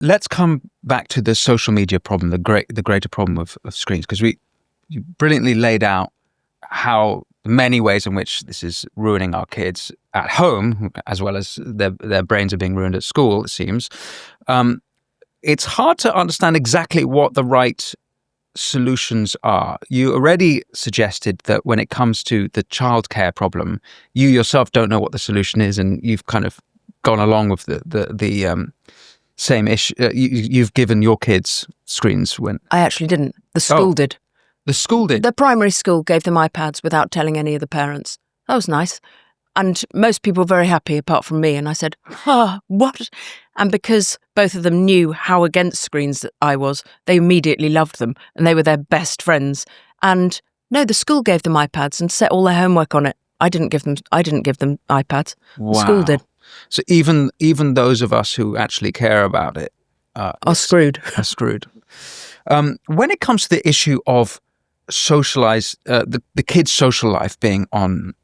let's come back to the social media problem, the greater problem of screens, because you brilliantly laid out how many ways in which this is ruining our kids at home, as well as their brains are being ruined at school, it seems. It's hard to understand exactly what the right solutions are. You already suggested that when it comes to the childcare problem, you yourself don't know what the solution is, and you've kind of gone along with the same issue. You've given your kids screens when... I actually didn't. The school did. The school did? The primary school gave them iPads without telling any of the parents. That was nice. And most people were very happy apart from me. And I said, what? And because both of them knew how against screens that I was, they immediately loved them and they were their best friends. And no, the school gave them iPads and set all their homework on it. I didn't give them iPads. Wow. The school did. So even those of us who actually care about it are screwed. Are screwed. When it comes to the issue of the kids' social life being on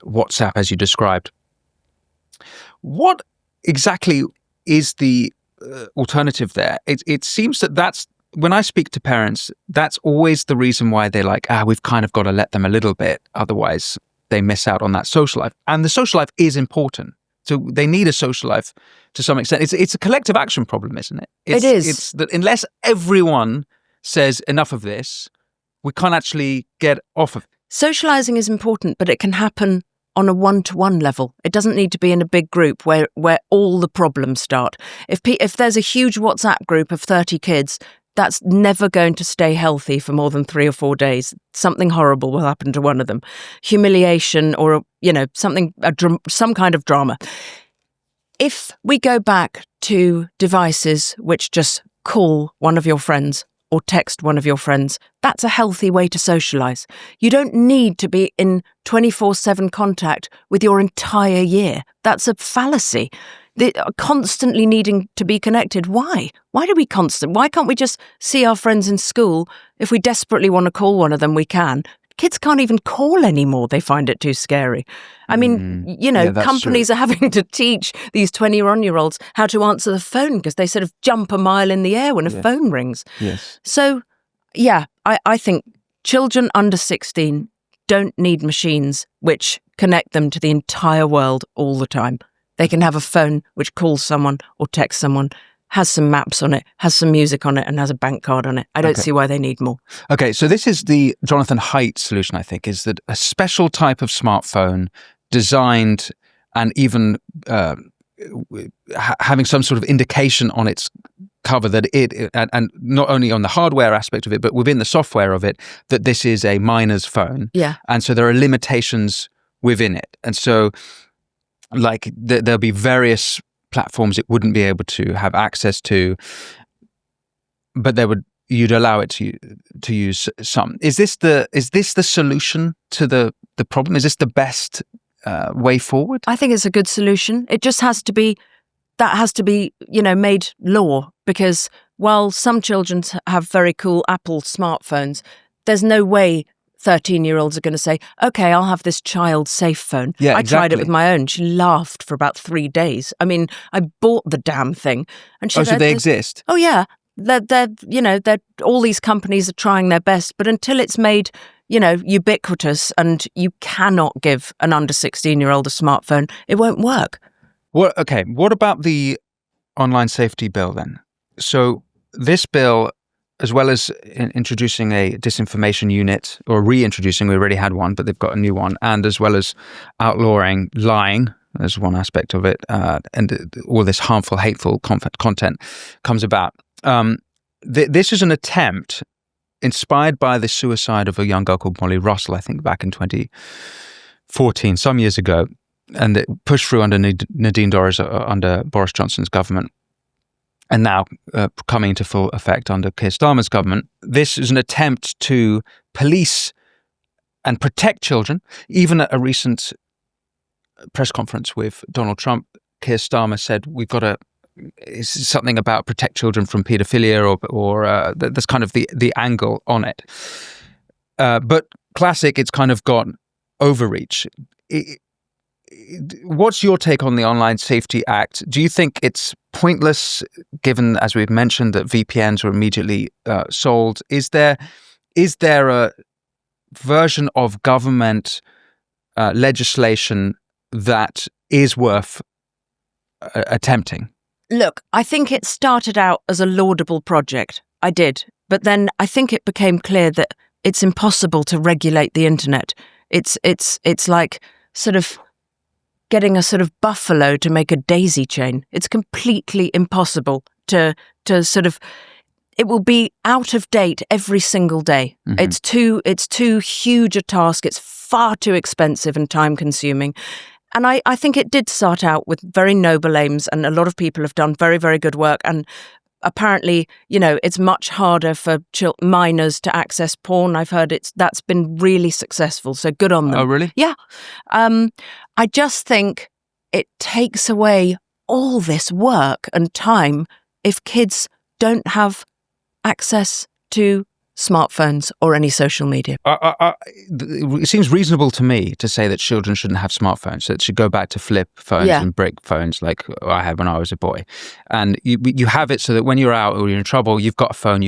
WhatsApp, as you described, what exactly is the alternative there? It seems that's, when I speak to parents, that's always the reason why they're like, we've kind of got to let them a little bit, otherwise they miss out on that social life. And the social life is important. So they need a social life to some extent. It's a collective action problem, isn't it? It is. It's that unless everyone says enough of this, we can't actually get off of it. Socializing is important, but it can happen on a one-to-one level. It doesn't need to be in a big group where all the problems start. If there's a huge WhatsApp group of 30 kids, that's never going to stay healthy for more than 3 or 4 days. Something horrible will happen to one of them. Humiliation or, some kind of drama. If we go back to devices which just call one of your friends or text one of your friends, that's a healthy way to socialise. You don't need to be in 24/7 contact with your entire year. That's a fallacy. They're constantly needing to be connected. Why? Why can't we just see our friends in school? If we desperately want to call one of them, we can. Kids can't even call anymore. They find it too scary. I mean, companies are having to teach these 21-year-olds how to answer the phone because they sort of jump a mile in the air when a phone rings. Yes. So, I think children under 16 don't need machines which connect them to the entire world all the time. They can have a phone which calls someone or texts someone, has some maps on it, has some music on it, and has a bank card on it. I don't see why they need more. Okay, so this is the Jonathan Haidt solution, I think, is that a special type of smartphone designed and even having some sort of indication on its cover that and not only on the hardware aspect of it, but within the software of it, that this is a minor's phone. Yeah. And so there are limitations within it. And so like there'll be various platforms it wouldn't be able to have access to, but you'd allow it to use some. Is this the solution to the problem? Is this the best way forward? I think it's a good solution. It just has to be made law, because while some children have very cool Apple smartphones, there's no way 13-year-olds are going to say, okay, I'll have this child-safe phone. Yeah, I tried it with my own. She laughed for about 3 days. I mean, I bought the damn thing. And she so they exist? Oh, yeah. They're all these companies are trying their best, but until it's made, ubiquitous and you cannot give an under 16-year-old a smartphone, it won't work. Well, okay. What about the online safety bill then? So this bill, as well as introducing a disinformation unit, or reintroducing, we already had one, but they've got a new one, and as well as outlawing lying as one aspect of it, and all this harmful, hateful content comes about. This is an attempt inspired by the suicide of a young girl called Molly Russell, I think back in 2014, some years ago, and it pushed through under Nadine Dorries, under Boris Johnson's government. And now coming into full effect under Keir Starmer's government. This is an attempt to police and protect children. Even at a recent press conference with Donald Trump, Keir Starmer said, it's something about protect children from paedophilia, or that's kind of the angle on it. But classic, it's kind of got overreach. What's your take on the Online Safety Act? Do you think it's pointless, given, as we've mentioned, that VPNs were immediately sold? Is there a version of government legislation that is worth attempting? Look, I think it started out as a laudable project. I did. But then I think it became clear that it's impossible to regulate the internet. It's like sort of getting a sort of buffalo to make a daisy chain. It's completely impossible to sort of, it will be out of date every single day. Mm-hmm. It's too huge a task. It's far too expensive and time consuming. And I think it did start out with very noble aims, and a lot of people have done very, very good work. And apparently, it's much harder for minors to access porn. I've heard that's been really successful. So good on them. Oh, really? Yeah. I just think it takes away all this work and time if kids don't have access to smartphones or any social media. It seems reasonable to me to say that children shouldn't have smartphones, that it should go back to flip phones and brick phones like I had when I was a boy. And you have it so that when you're out or you're in trouble, you've got a phone,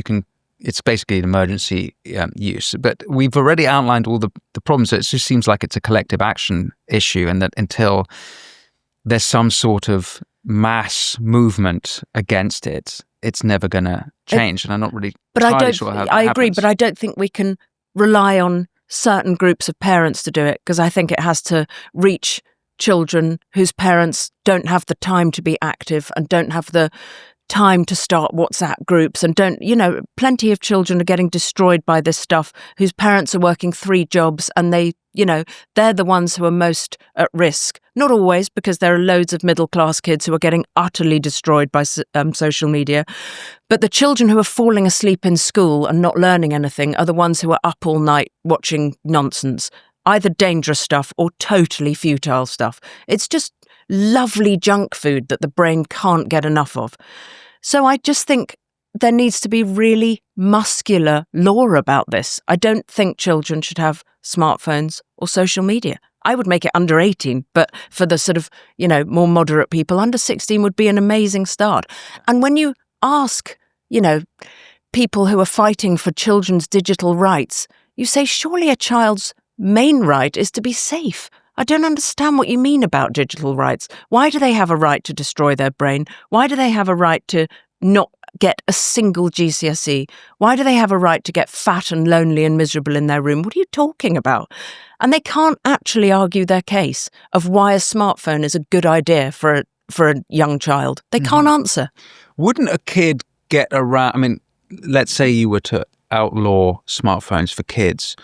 it's basically an emergency use. But we've already outlined all the problems, so it just seems like it's a collective action issue, and that until there's some sort of mass movement against it, it's never going to change. And I'm not really entirely sure how that I agree, happens. but I don't think we can rely on certain groups of parents to do it, because I think it has to reach children whose parents don't have the time to be active and don't have the time to start WhatsApp groups, and plenty of children are getting destroyed by this stuff whose parents are working 3 jobs, and they're the ones who are most at risk. Not always, because there are loads of middle class kids who are getting utterly destroyed by social media. But the children who are falling asleep in school and not learning anything are the ones who are up all night watching nonsense, either dangerous stuff or totally futile stuff. It's just lovely junk food that the brain can't get enough of. So I just think there needs to be really muscular law about this. I don't think children should have smartphones or social media. I would make it under 18, but for the sort of, more moderate people, under 16 would be an amazing start. And when you ask, people who are fighting for children's digital rights, you say, surely a child's main right is to be safe. I don't understand what you mean about digital rights. Why do they have a right to destroy their brain? Why do they have a right to not get a single GCSE? Why do they have a right to get fat and lonely and miserable in their room? What are you talking about? And they can't actually argue their case of why a smartphone is a good idea for a young child. They can't answer. Wouldn't a kid get around? I mean, let's say you were to outlaw smartphones for kids.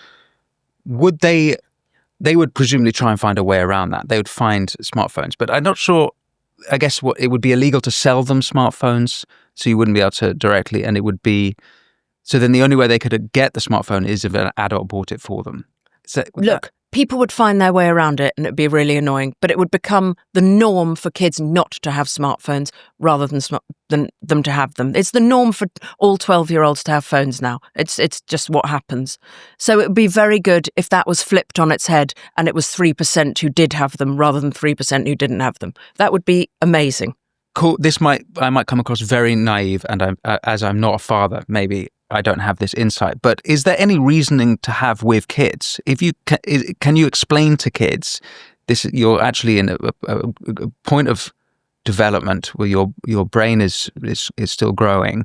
Would they would presumably try and find a way around that. They would find smartphones, but I'm not sure. I guess it would be illegal to sell them smartphones, so you wouldn't be able to directly, and it would be, so then the only way they could get the smartphone is if an adult bought it for them. So, look, people would find their way around it, and it'd be really annoying, but it would become the norm for kids not to have smartphones rather than them to have them. It's the norm for all 12-year-olds to have phones now. It's just what happens. So it would be very good if that was flipped on its head and it was 3% who did have them rather than 3% who didn't have them. That would be amazing. Cool. I might come across very naive, and as I'm not a father, maybe I don't have this insight, but is there any reasoning to have with kids? If you can you explain to kids this? You're actually in a point of development where your brain is still growing.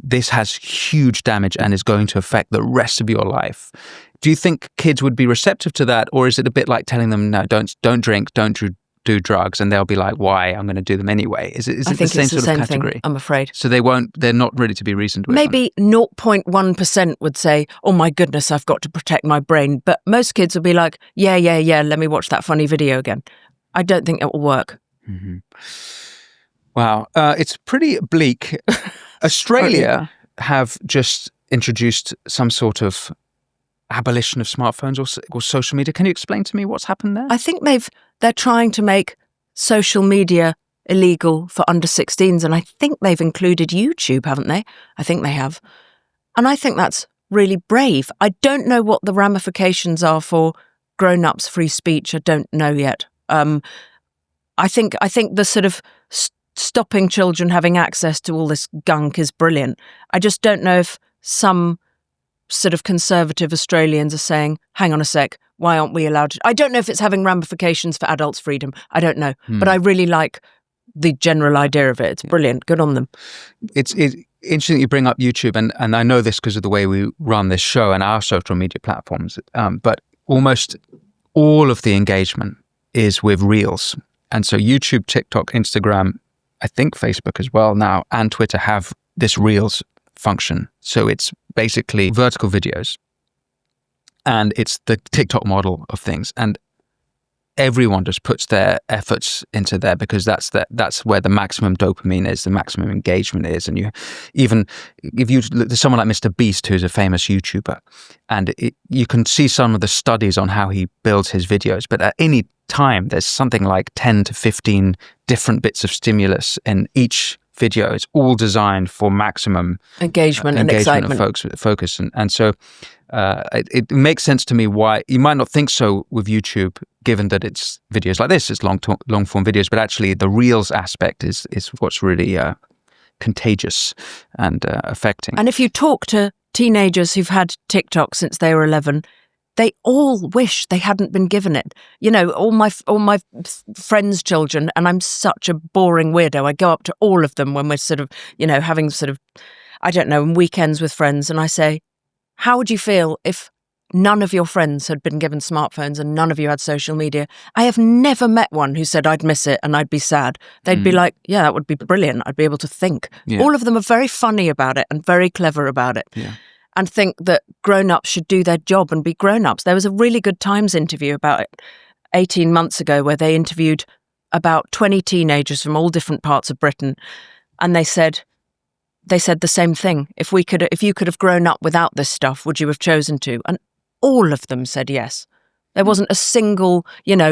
This has huge damage and is going to affect the rest of your life. Do you think kids would be receptive to that, or is it a bit like telling them, no, don't drink, don't do drugs, and they'll be like, why? I'm going to do them anyway. Is it the same sort of category? Thing, I'm afraid. So they're not ready to be reasoned with. Maybe 0.1% would say, oh my goodness, I've got to protect my brain. But most kids will be like, yeah, let me watch that funny video again. I don't think it will work. Mm-hmm. Wow. It's pretty bleak. Australia have just introduced some sort of abolition of smartphones or social media. Can you explain to me what's happened there? I think they're trying to make social media illegal for under 16s, and I think they've included YouTube, haven't they? I think they have. And I think that's really brave. I don't know what the ramifications are for grown-ups' free speech. I don't know yet. I think the sort of stopping children having access to all this gunk is brilliant. I just don't know if some sort of conservative Australians are saying, hang on a sec, why aren't we allowed to? I don't know if it's having ramifications for adults' freedom. I don't know. But I really like the general idea of it. It's brilliant. Good on them. It's interesting you bring up YouTube, and I know this because of the way we run this show and our social media platforms, but almost all of the engagement is with Reels. And so YouTube, TikTok, Instagram, I think Facebook as well now, and Twitter have this Reels function. So it's basically vertical videos, and it's the TikTok model of things. And everyone just puts their efforts into there because that's where the maximum dopamine is, the maximum engagement is. And you, even if you look, there's someone like Mr. Beast, who's a famous YouTuber, and you can see some of the studies on how he builds his videos. But at any time, there's something like 10 to 15 different bits of stimulus in each video. It's all designed for maximum engagement and excitement and focus. And so it makes sense to me why you might not think so with YouTube, given that it's videos like this, it's long form videos, but actually the Reels aspect is what's really contagious and affecting. And if you talk to teenagers who've had TikTok since they were 11, they all wish they hadn't been given it. You know, all my friends' children, and I'm such a boring weirdo. I go up to all of them when we're sort of, you know, having sort of, I don't know, weekends with friends, and I say, how would you feel if none of your friends had been given smartphones and none of you had social media? I have never met one who said I'd miss it and I'd be sad. They'd be like, yeah, that would be brilliant. I'd be able to think. Yeah. All of them are very funny about it and very clever about it. Yeah. And think that grown-ups should do their job and be grown-ups. There was a really good Times interview about it 18 months ago where they interviewed about 20 teenagers from all different parts of Britain. And they said the same thing. If you could have grown up without this stuff, would you have chosen to? And all of them said yes. There wasn't a single,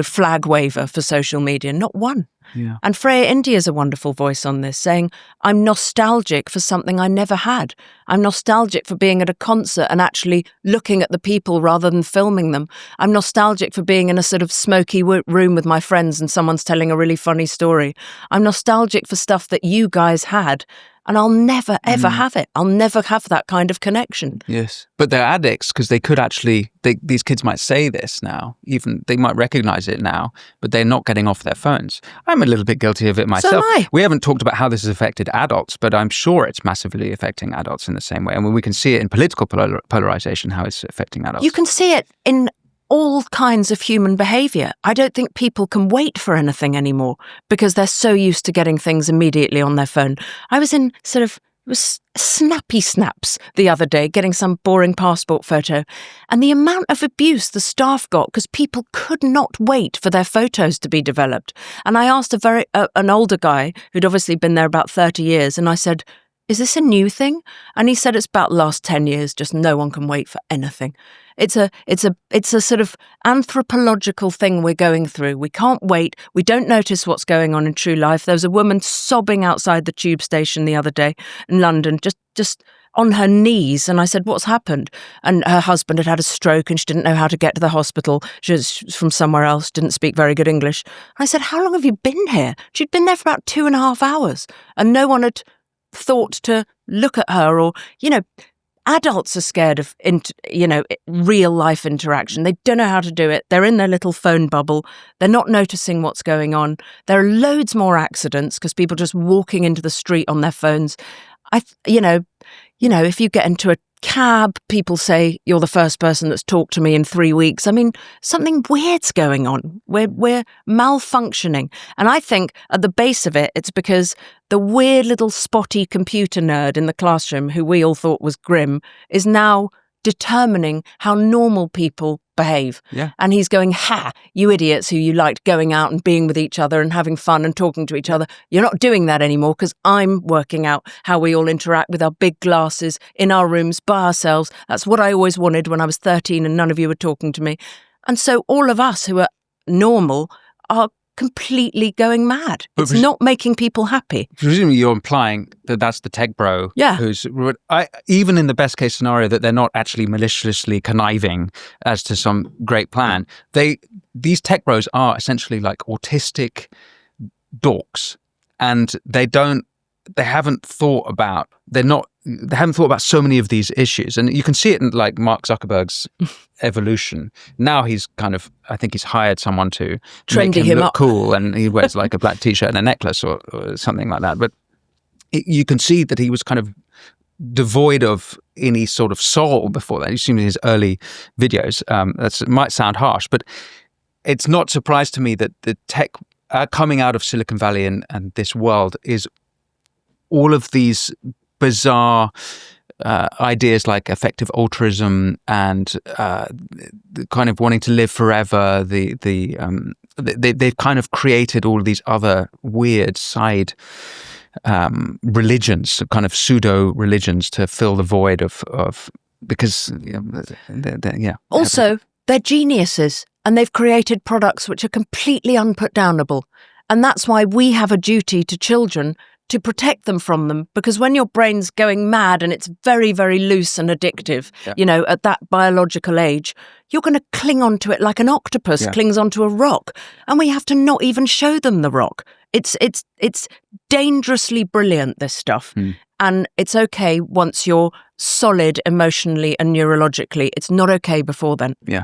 flag waver for social media, not one. Yeah. And Freya India's a wonderful voice on this, saying, I'm nostalgic for something I never had. I'm nostalgic for being at a concert and actually looking at the people rather than filming them. I'm nostalgic for being in a sort of smoky room with my friends and someone's telling a really funny story. I'm nostalgic for stuff that you guys had. And I'll never, ever have it. I'll never have that kind of connection. Yes. But they're addicts because they could actually, these kids might say this now, even they might recognize it now, but they're not getting off their phones. I'm a little bit guilty of it myself. So am I. We haven't talked about how this has affected adults, but I'm sure it's massively affecting adults in the same way. And when we can see it in political polarization, how it's affecting adults. You can see it in all kinds of human behaviour. I don't think people can wait for anything anymore because they're so used to getting things immediately on their phone. I was in snappy snaps the other day getting some boring passport photo, and the amount of abuse the staff got because people could not wait for their photos to be developed. And I asked an older guy who'd obviously been there about 30 years, and I said, is this a new thing? And he said it's about the last 10 years, just no one can wait for anything. It's a sort of anthropological thing we're going through. We can't wait. We don't notice what's going on in true life. There was a woman sobbing outside the tube station the other day in London, just on her knees. And I said, what's happened? And her husband had had a stroke and she didn't know how to get to the hospital. She was from somewhere else, didn't speak very good English. I said, how long have you been here? She'd been there for about 2.5 hours and no one had thought to look at her, or adults are scared of real life interaction. They don't know how to do it. They're in their little phone bubble. They're not noticing what's going on. There are loads more accidents because people just walking into the street on their phones. If you get into a cab, people say you're the first person that's talked to me in 3 weeks. I mean, something weird's going on. We're malfunctioning. And I think at the base of it, it's because the weird little spotty computer nerd in the classroom who we all thought was grim is now determining how normal people behave. Yeah. And he's going, ha, you idiots who you liked going out and being with each other and having fun and talking to each other. You're not doing that anymore because I'm working out how we all interact with our big glasses in our rooms by ourselves. That's what I always wanted when I was 13 and none of you were talking to me. And so all of us who are normal are completely going mad. It's not making people happy. Presumably you're implying that that's the tech bro who's, even in the best case scenario, that they're not actually maliciously conniving as to some great plan. These tech bros are essentially like autistic dorks. and they haven't thought about so many of these issues. And you can see it in like Mark Zuckerberg's evolution. Now he's I think he's hired someone to Trendy make him look up. cool, and he wears like a black t-shirt and a necklace or something like that. But you can see that he was kind of devoid of any sort of soul before that. You've seen his early videos. It might sound harsh, but it's not surprise to me that the tech coming out of Silicon Valley and this world is all of these bizarre ideas like effective altruism and the kind of wanting to live forever. They've kind of created all these other weird side religions, kind of pseudo religions, to fill the void of because Also, they're geniuses, and they've created products which are completely unputdownable. And that's why we have a duty to children to protect them from them, because when your brain's going mad and it's very, very loose and addictive, at that biological age, you're going to cling onto it like an octopus clings onto a rock. And we have to not even show them the rock. It's dangerously brilliant, this stuff. And it's okay once you're solid emotionally and neurologically. It's not okay before then. Yeah.